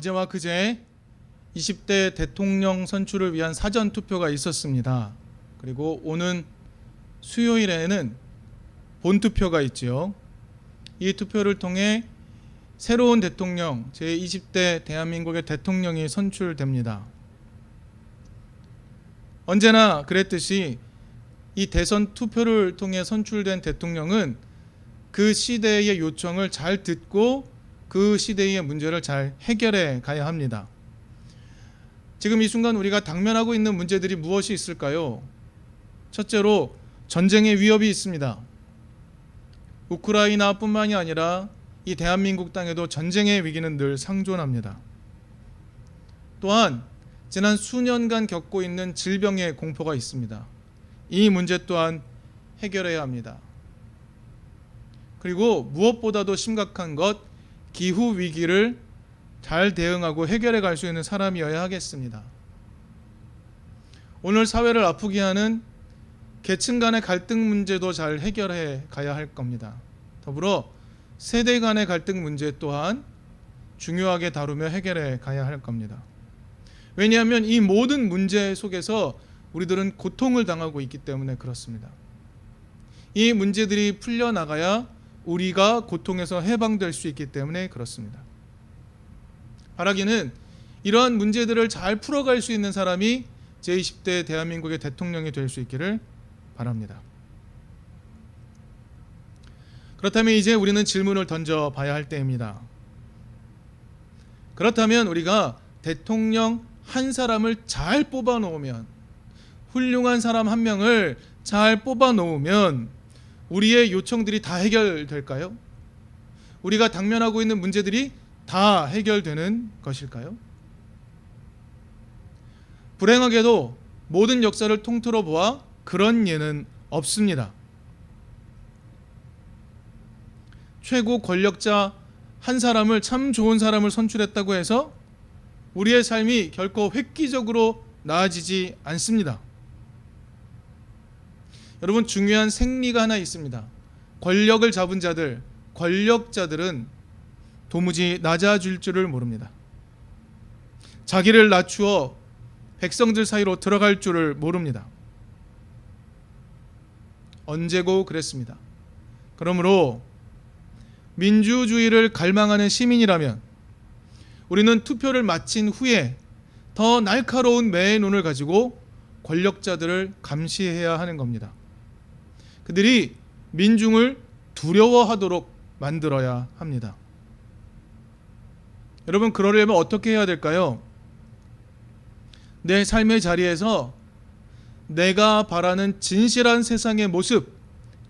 어제와 그제 20대 대통령 선출을 위한 사전 투표가 있었습니다. 그리고 오는 수요일에는 본투표가 있지요. 이 투표를 통해 새로운 대통령, 제20대 대한민국의 대통령이 선출됩니다. 언제나 그랬듯이 이 대선 투표를 통해 선출된 대통령은 그 시대의 요청을 잘 듣고 그 시대의 문제를 잘 해결해 가야 합니다. 지금 이 순간 우리가 당면하고 있는 문제들이 무엇이 있을까요? 첫째로 전쟁의 위협이 있습니다. 우크라이나뿐만이 아니라 이 대한민국 땅에도 전쟁의 위기는 늘 상존합니다. 또한 지난 수년간 겪고 있는 질병의 공포가 있습니다. 이 문제 또한 해결해야 합니다. 그리고 무엇보다도 심각한 것, 기후 위기를 잘 대응하고 해결해 갈 수 있는 사람이어야 하겠습니다. 오늘 사회를 아프게 하는 계층 간의 갈등 문제도 잘 해결해 가야 할 겁니다. 더불어 세대 간의 갈등 문제 또한 중요하게 다루며 해결해 가야 할 겁니다. 왜냐하면 이 모든 문제 속에서 우리들은 고통을 당하고 있기 때문에 그렇습니다. 이 문제들이 풀려나가야 우리가 고통에서 해방될 수 있기 때문에 그렇습니다. 바라기는 이러한 문제들을 잘 풀어갈 수 있는 사람이 제20대 대한민국의 대통령이 될 수 있기를 바랍니다. 그렇다면 이제 우리는 질문을 던져봐야 할 때입니다. 그렇다면 우리가 대통령 한 사람을 잘 뽑아놓으면, 훌륭한 사람 한 명을 잘 뽑아놓으면 우리의 요청들이 다 해결될까요? 우리가 당면하고 있는 문제들이 다 해결되는 것일까요? 불행하게도 모든 역사를 통틀어 보아 그런 예는 없습니다. 최고 권력자 한 사람을, 참 좋은 사람을 선출했다고 해서 우리의 삶이 결코 획기적으로 나아지지 않습니다. 여러분, 중요한 생리가 하나 있습니다. 권력을 잡은 자들, 권력자들은 도무지 낮아질 줄을 모릅니다. 자기를 낮추어 백성들 사이로 들어갈 줄을 모릅니다. 언제고 그랬습니다. 그러므로 민주주의를 갈망하는 시민이라면 우리는 투표를 마친 후에 더 날카로운 매의 눈을 가지고 권력자들을 감시해야 하는 겁니다. 그들이 민중을 두려워하도록 만들어야 합니다. 여러분, 그러려면 어떻게 해야 될까요? 내 삶의 자리에서 내가 바라는 진실한 세상의 모습,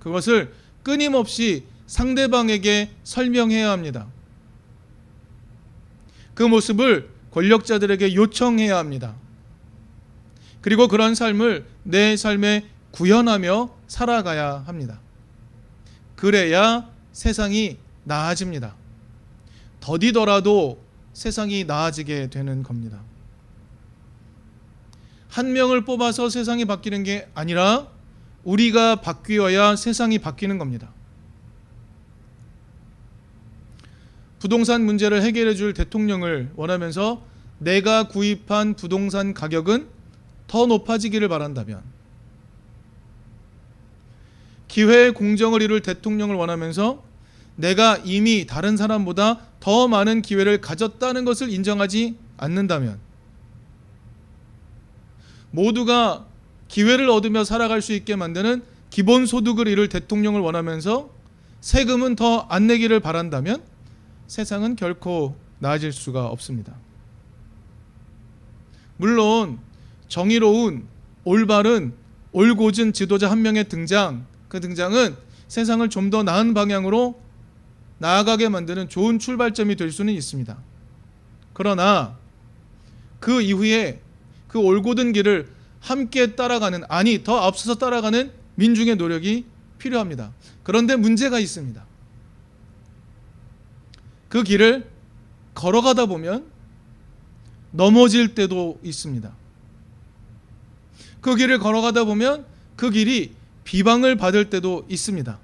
그것을 끊임없이 상대방에게 설명해야 합니다. 그 모습을 권력자들에게 요청해야 합니다. 그리고 그런 삶을 내 삶에 구현하며 살아가야 합니다. 그래야 세상이 나아집니다. 더디더라도 세상이 나아지게 되는 겁니다. 한 명을 뽑아서 세상이 바뀌는 게 아니라 우리가 바뀌어야 세상이 바뀌는 겁니다. 부동산 문제를 해결해 줄 대통령을 원하면서 내가 구입한 부동산 가격은 더 높아지기를 바란다면, 기회의 공정을 이룰 대통령을 원하면서 내가 이미 다른 사람보다 더 많은 기회를 가졌다는 것을 인정하지 않는다면, 모두가 기회를 얻으며 살아갈 수 있게 만드는 기본소득을 이룰 대통령을 원하면서 세금은 더 안 내기를 바란다면 세상은 결코 나아질 수가 없습니다. 물론 정의로운, 올바른, 올곧은 지도자 한 명의 등장, 그 등장은 세상을 좀 더 나은 방향으로 나아가게 만드는 좋은 출발점이 될 수는 있습니다. 그러나 그 이후에 그 올곧은 길을 함께 따라가는, 아니 더 앞서서 따라가는 민중의 노력이 필요합니다. 그런데 문제가 있습니다. 그 길을 걸어가다 보면 넘어질 때도 있습니다. 그 길을 걸어가다 보면 그 길이 비방을 받을 때도 있습니다.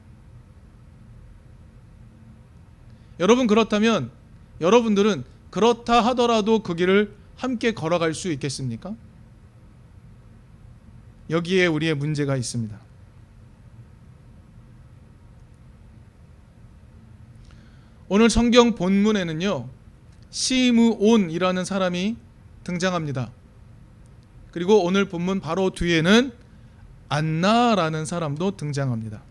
여러분, 그렇다면 여러분들은 그렇다 하더라도 그 길을 함께 걸어갈 수 있겠습니까? 여기에 우리의 문제가 있습니다. 오늘 성경 본문에는요, 시므온이라는 사람이 등장합니다. 그리고 오늘 본문 바로 뒤에는 안나라는 사람도 등장합니다.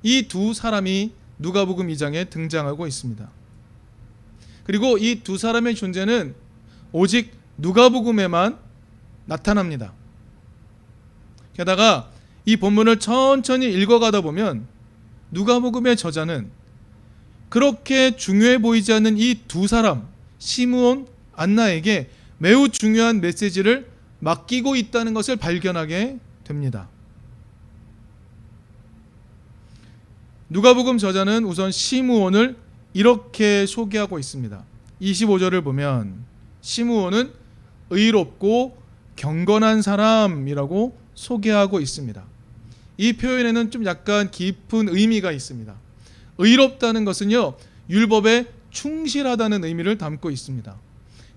이 두 사람이 누가복음 2장에 등장하고 있습니다. 그리고 이 두 사람의 존재는 오직 누가복음에만 나타납니다. 게다가 이 본문을 천천히 읽어가다 보면 누가복음의 저자는 그렇게 중요해 보이지 않는 이 두 사람, 시므온, 안나에게 매우 중요한 메시지를 맡기고 있다는 것을 발견하게 됩니다. 누가복음 저자는 우선 시므온을 이렇게 소개하고 있습니다. 25절을 보면 시므온은 의롭고 경건한 사람이라고 소개하고 있습니다. 이 표현에는 좀 약간 깊은 의미가 있습니다. 의롭다는 것은요, 율법에 충실하다는 의미를 담고 있습니다.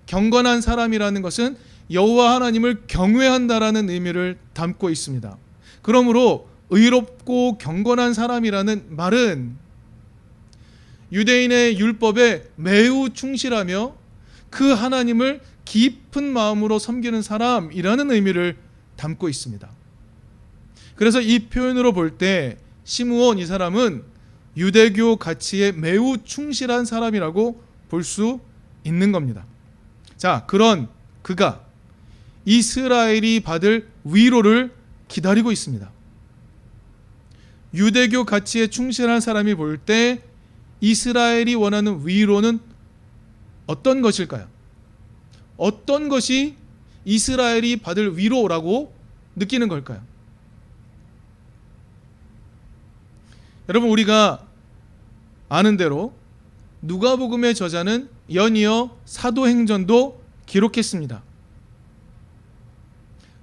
경건한 사람이라는 것은 여호와 하나님을 경외한다라는 의미를 담고 있습니다. 그러므로 의롭고 경건한 사람이라는 말은 유대인의 율법에 매우 충실하며 그 하나님을 깊은 마음으로 섬기는 사람이라는 의미를 담고 있습니다. 그래서 이 표현으로 볼 때 시므온 이 사람은 유대교 가치에 매우 충실한 사람이라고 볼 수 있는 겁니다. 자, 그런 그가 이스라엘이 받을 위로를 기다리고 있습니다. 유대교 가치에 충실한 사람이 볼 때 이스라엘이 원하는 위로는 어떤 것일까요? 어떤 것이 이스라엘이 받을 위로라고 느끼는 걸까요? 여러분, 우리가 아는 대로 누가복음의 저자는 연이어 사도행전도 기록했습니다.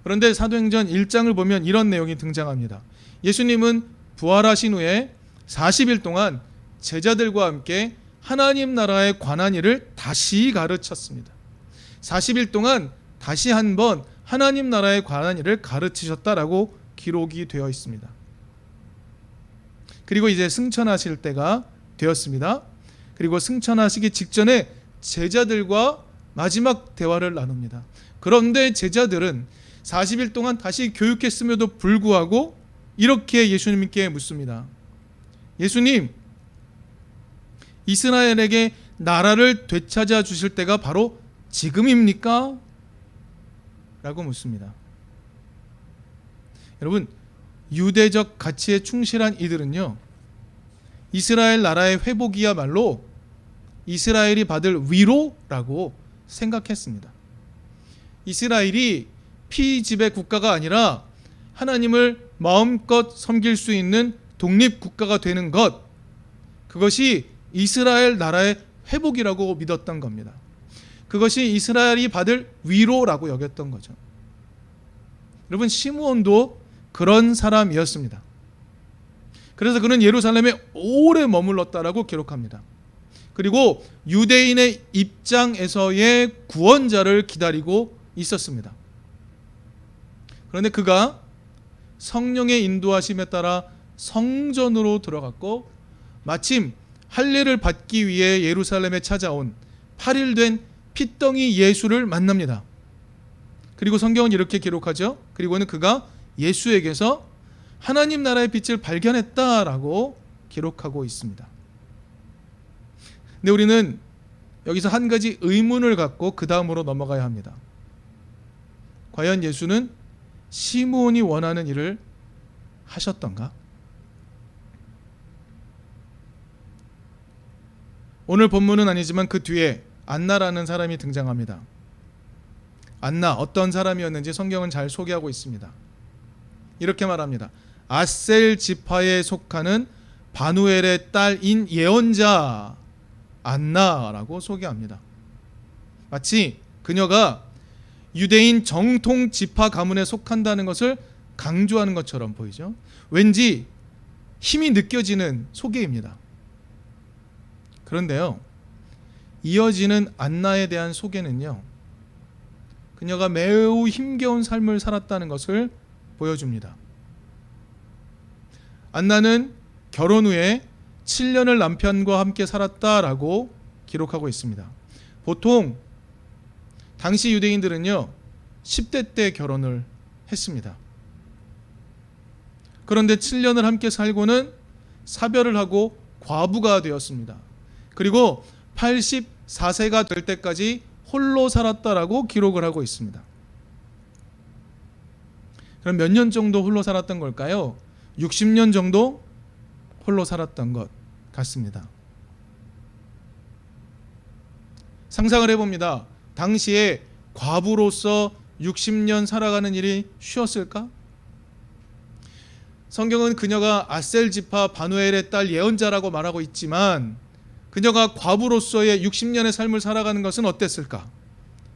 그런데 사도행전 1장을 보면 이런 내용이 등장합니다. 예수님은 부활하신 후에 40일 동안 제자들과 함께 하나님 나라에 관한 일을 다시 가르쳤습니다. 40일 동안 다시 한번 하나님 나라에 관한 일을 가르치셨다라고 기록이 되어 있습니다. 그리고 이제 승천하실 때가 되었습니다. 그리고 승천하시기 직전에 제자들과 마지막 대화를 나눕니다. 그런데 제자들은 40일 동안 다시 교육했음에도 불구하고 이렇게 예수님께 묻습니다. 예수님, 이스라엘에게 나라를 되찾아 주실 때가 바로 지금입니까? 라고 묻습니다. 여러분, 유대적 가치에 충실한 이들은요, 이스라엘 나라의 회복이야말로 이스라엘이 받을 위로라고 생각했습니다. 이스라엘이 피지배 국가가 아니라 하나님을 마음껏 섬길 수 있는 독립국가가 되는 것, 그것이 이스라엘 나라의 회복이라고 믿었던 겁니다. 그것이 이스라엘이 받을 위로라고 여겼던 거죠. 여러분, 시므온도 그런 사람이었습니다. 그래서 그는 예루살렘에 오래 머물렀다라고 기록합니다. 그리고 유대인의 입장에서의 구원자를 기다리고 있었습니다. 그런데 그가 성령의 인도하심에 따라 성전으로 들어갔고 마침 할례를 받기 위해 예루살렘에 찾아온 8일 된 핏덩이 예수를 만납니다. 그리고 성경은 이렇게 기록하죠. 그리고는 그가 예수에게서 하나님 나라의 빛을 발견했다라고 기록하고 있습니다. 근데 우리는 여기서 한 가지 의문을 갖고 그 다음으로 넘어가야 합니다. 과연 예수는 시므온이 원하는 일을 하셨던가? 오늘 본문은 아니지만 그 뒤에 안나라는 사람이 등장합니다. 안나, 어떤 사람이었는지 성경은 잘 소개하고 있습니다. 이렇게 말합니다. 아셀 지파에 속하는 바누엘의 딸인 예언자 안나라고 소개합니다. 마치 그녀가 유대인 정통 지파 가문에 속한다는 것을 강조하는 것처럼 보이죠. 왠지 힘이 느껴지는 소개입니다. 그런데요, 이어지는 안나에 대한 소개는요, 그녀가 매우 힘겨운 삶을 살았다는 것을 보여줍니다. 안나는 결혼 후에 7년을 남편과 함께 살았다라고 기록하고 있습니다. 보통 당시 유대인들은요 10대 때 결혼을 했습니다. 그런데 7년을 함께 살고는 사별을 하고 과부가 되었습니다. 그리고 84세가 될 때까지 홀로 살았다라고 기록을 하고 있습니다. 그럼 몇 년 정도 홀로 살았던 걸까요? 60년 정도 홀로 살았던 것 같습니다. 상상을 해봅니다. 당시에 과부로서 60년 살아가는 일이 쉬웠을까? 성경은 그녀가 아셀 지파 바누엘의 딸 예언자라고 말하고 있지만 그녀가 과부로서의 60년의 삶을 살아가는 것은 어땠을까?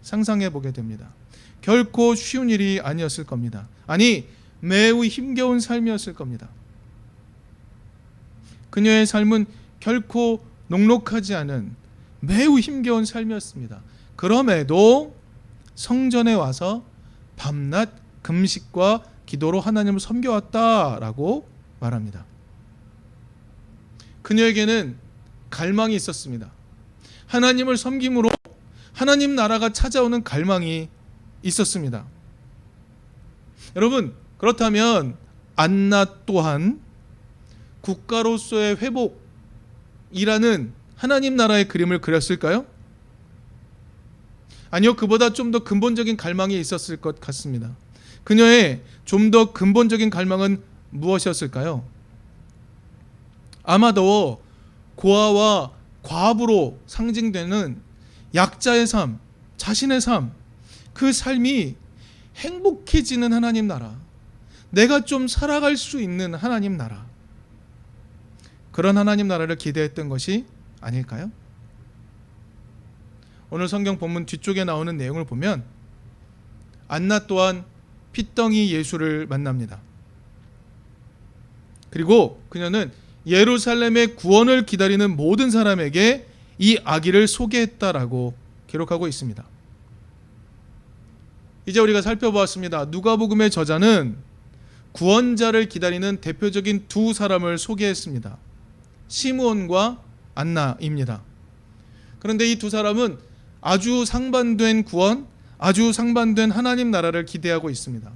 상상해 보게 됩니다. 결코 쉬운 일이 아니었을 겁니다. 아니, 매우 힘겨운 삶이었을 겁니다. 그녀의 삶은 결코 녹록하지 않은 매우 힘겨운 삶이었습니다. 그럼에도 성전에 와서 밤낮 금식과 기도로 하나님을 섬겨왔다라고 말합니다. 그녀에게는 갈망이 있었습니다. 하나님을 섬김으로 하나님 나라가 찾아오는 갈망이 있었습니다. 여러분, 그렇다면 안나 또한 국가로서의 회복이라는 하나님 나라의 그림을 그렸을까요? 아니요, 그보다 좀 더 근본적인 갈망이 있었을 것 같습니다. 그녀의 좀 더 근본적인 갈망은 무엇이었을까요? 아마도 고아와 과부로 상징되는 약자의 삶, 자신의 삶, 그 삶이 행복해지는 하나님 나라, 내가 좀 살아갈 수 있는 하나님 나라, 그런 하나님 나라를 기대했던 것이 아닐까요? 오늘 성경 본문 뒤쪽에 나오는 내용을 보면 안나 또한 핏덩이 예수를 만납니다. 그리고 그녀는 예루살렘의 구원을 기다리는 모든 사람에게 이 아기를 소개했다라고 기록하고 있습니다. 이제 우리가 살펴보았습니다. 누가복음의 저자는 구원자를 기다리는 대표적인 두 사람을 소개했습니다. 시므온과 안나입니다. 그런데 이 두 사람은 아주 상반된 구원, 아주 상반된 하나님 나라를 기대하고 있습니다.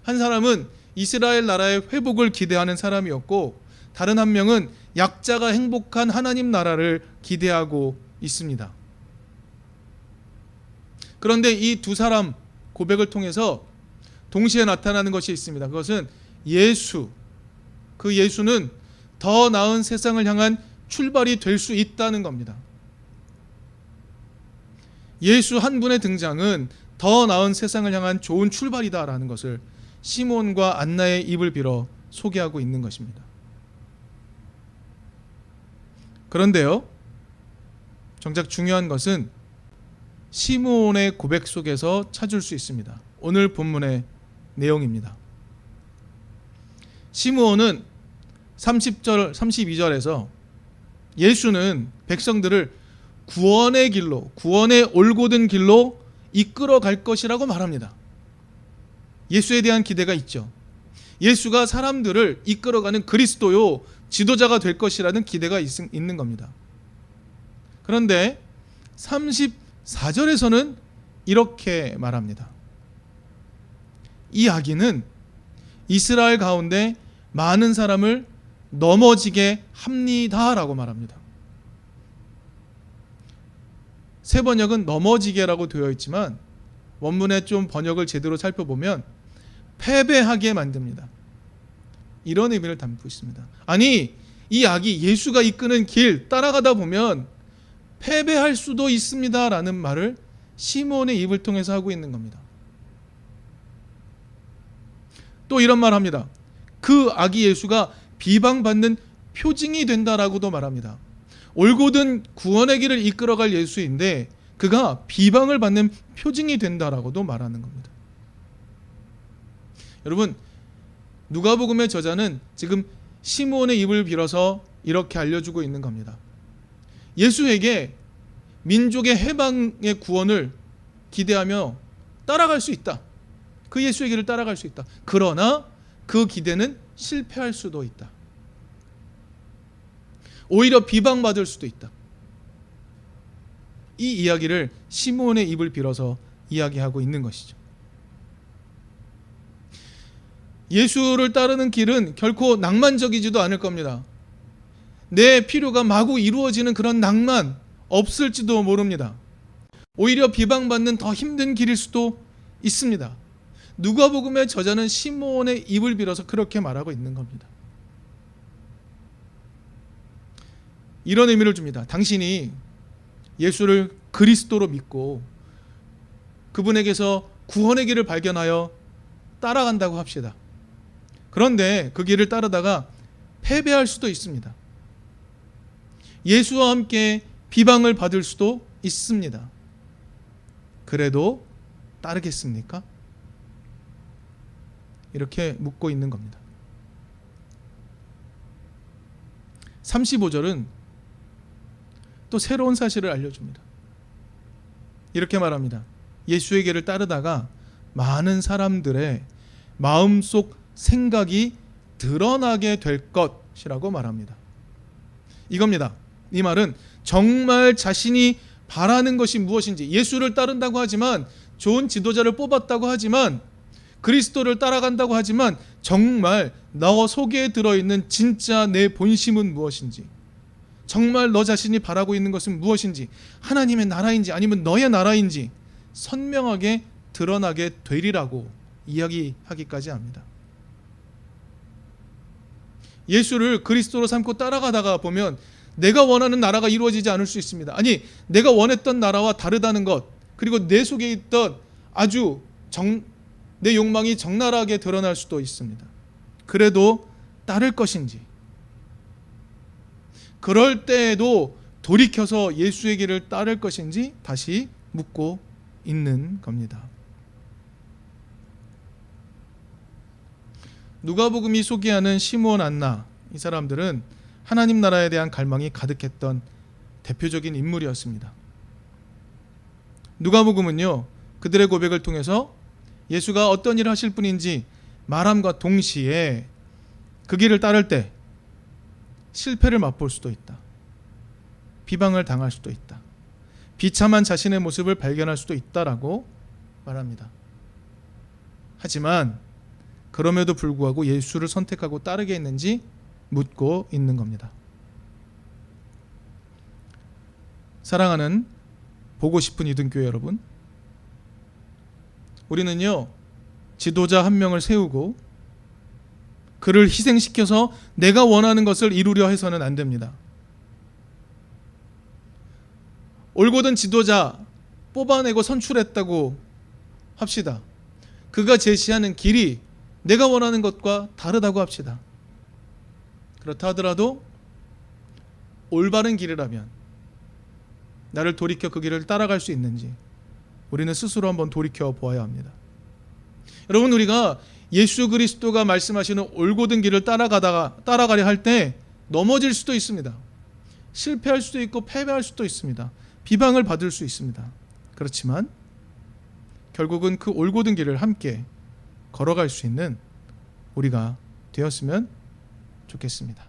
한 사람은 이스라엘 나라의 회복을 기대하는 사람이었고, 다른 한 명은 약자가 행복한 하나님 나라를 기대하고 있습니다. 그런데 이 두 사람 고백을 통해서 동시에 나타나는 것이 있습니다. 그것은 예수, 그 예수는 더 나은 세상을 향한 출발이 될 수 있다는 겁니다. 예수 한 분의 등장은 더 나은 세상을 향한 좋은 출발이다라는 것을 시몬과 안나의 입을 빌어 소개하고 있는 것입니다. 그런데요, 정작 중요한 것은 시므온의 고백 속에서 찾을 수 있습니다. 오늘 본문의 내용입니다. 시므온은 30절, 32절에서 예수는 백성들을 구원의 길로, 구원의 올곧은 길로 이끌어 갈 것이라고 말합니다. 예수에 대한 기대가 있죠. 예수가 사람들을 이끌어가는 그리스도요, 지도자가 될 것이라는 기대가 있는 겁니다. 그런데 34절에서는 이렇게 말합니다. 이 아기는 이스라엘 가운데 많은 사람을 넘어지게 합니다라고 말합니다. 새 번역은 넘어지게라고 되어 있지만 원문의 좀 번역을 제대로 살펴보면 패배하게 만듭니다. 이런 의미를 담고 있습니다. 아니, 이 아기 예수가 이끄는 길 따라가다 보면 패배할 수도 있습니다라는 말을 시몬의 입을 통해서 하고 있는 겁니다. 또 이런 말 합니다. 그 아기 예수가 비방받는 표징이 된다라고도 말합니다. 올곧은 구원의 길을 이끌어갈 예수인데 그가 비방을 받는 표징이 된다라고도 말하는 겁니다. 여러분, 누가복음의 저자는 지금 시므온의 입을 빌어서 이렇게 알려주고 있는 겁니다. 예수에게 민족의 해방의 구원을 기대하며 따라갈 수 있다. 그 예수의 길을 따라갈 수 있다. 그러나 그 기대는 실패할 수도 있다. 오히려 비방받을 수도 있다. 이 이야기를 시므온의 입을 빌어서 이야기하고 있는 것이죠. 예수를 따르는 길은 결코 낭만적이지도 않을 겁니다. 내 필요가 마구 이루어지는 그런 낭만 없을지도 모릅니다. 오히려 비방받는 더 힘든 길일 수도 있습니다. 누가복음의 저자는 시므온의 입을 빌어서 그렇게 말하고 있는 겁니다. 이런 의미를 줍니다. 당신이 예수를 그리스도로 믿고 그분에게서 구원의 길을 발견하여 따라간다고 합시다. 그런데 그 길을 따르다가 패배할 수도 있습니다. 예수와 함께 비방을 받을 수도 있습니다. 그래도 따르겠습니까? 이렇게 묻고 있는 겁니다. 35절은 또 새로운 사실을 알려줍니다. 이렇게 말합니다. 예수의 길을 따르다가 많은 사람들의 마음속 생각이 드러나게 될 것이라고 말합니다. 이겁니다. 이 말은 정말 자신이 바라는 것이 무엇인지, 예수를 따른다고 하지만, 좋은 지도자를 뽑았다고 하지만, 그리스도를 따라간다고 하지만, 정말 너 속에 들어있는 진짜 내 본심은 무엇인지, 정말 너 자신이 바라고 있는 것은 무엇인지, 하나님의 나라인지 아니면 너의 나라인지 선명하게 드러나게 되리라고 이야기하기까지 합니다. 예수를 그리스도로 삼고 따라가다가 보면 내가 원하는 나라가 이루어지지 않을 수 있습니다. 아니, 내가 원했던 나라와 다르다는 것, 그리고 내 속에 있던 아주 내 욕망이 적나라하게 드러날 수도 있습니다. 그래도 따를 것인지, 그럴 때에도 돌이켜서 예수의 길을 따를 것인지 다시 묻고 있는 겁니다. 누가복음이 소개하는 시므온 안나, 이 사람들은 하나님 나라에 대한 갈망이 가득했던 대표적인 인물이었습니다. 누가복음은요, 그들의 고백을 통해서 예수가 어떤 일을 하실 분인지 말함과 동시에 그 길을 따를 때 실패를 맛볼 수도 있다. 비방을 당할 수도 있다. 비참한 자신의 모습을 발견할 수도 있다라고 말합니다. 하지만 그럼에도 불구하고 예수를 선택하고 따르게 했는지 묻고 있는 겁니다. 사랑하는 보고 싶은 이등교회 여러분, 우리는요, 지도자 한 명을 세우고 그를 희생시켜서 내가 원하는 것을 이루려 해서는 안 됩니다. 올곧은 지도자 뽑아내고 선출했다고 합시다. 그가 제시하는 길이 내가 원하는 것과 다르다고 합시다. 그렇다 하더라도 올바른 길이라면 나를 돌이켜 그 길을 따라갈 수 있는지 우리는 스스로 한번 돌이켜 보아야 합니다. 여러분, 우리가 예수 그리스도가 말씀하시는 올곧은 길을 따라가려 할 때 넘어질 수도 있습니다. 실패할 수도 있고 패배할 수도 있습니다. 비방을 받을 수 있습니다. 그렇지만 결국은 그 올곧은 길을 함께 걸어갈 수 있는 우리가 되었으면 좋겠습니다.